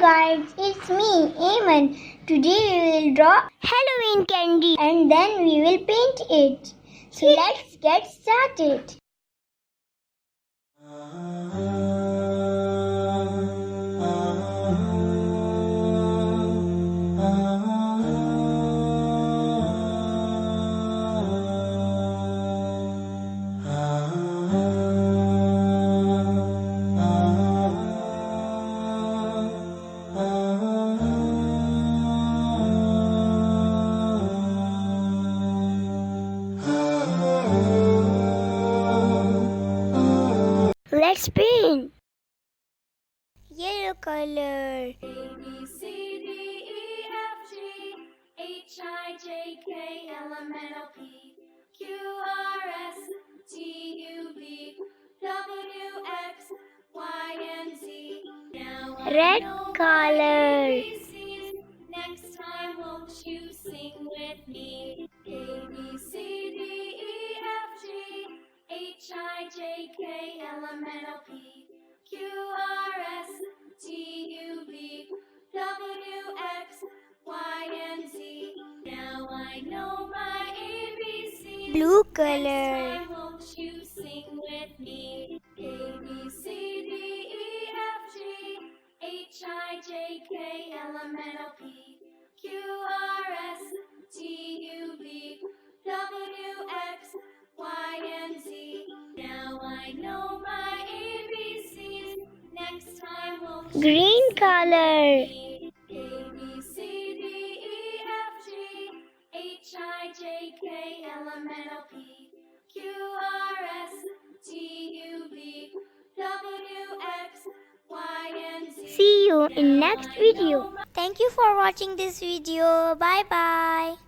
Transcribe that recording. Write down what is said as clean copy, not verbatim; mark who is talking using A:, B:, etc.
A: guys, it's me, Eamon. Today we will draw Halloween candy and then we will paint it. So let's get started. Let's paint. Yellow color.
B: A, B, C, D, E, F, G, H, I, J, K, L, M, N, O, P, Q, R, S, T, U, V, W, X, Y, and Z. Now I
A: Red
B: know
A: color.
B: my ABCs. Next time won't you sing with me? A, B, C, D, E, F, G, H, I, J, K, L, M, N, O, P, Q, R, S, T, U, V, W, X, Y, and Z. Now I know my ABCs.
A: Blue
B: Next
A: color.
B: time won't you sing with me? A, B, C, D, E, F, G, H, I, J, K, L, M, N, O, P, Q, R, S, T, U, V, W, X, Y, and Z. Now I know my ABCs. Next time won't you
A: Green
B: sing
A: color.
B: with me? A, B, C, D, E, F, G, H, I, J, K, L, M, N, O, P, Q, R, S, T, U, V, W, X, Y, and Z.
A: See you in
B: Now
A: next
B: I
A: video.
B: know my
A: Thank you for watching this video. Bye bye.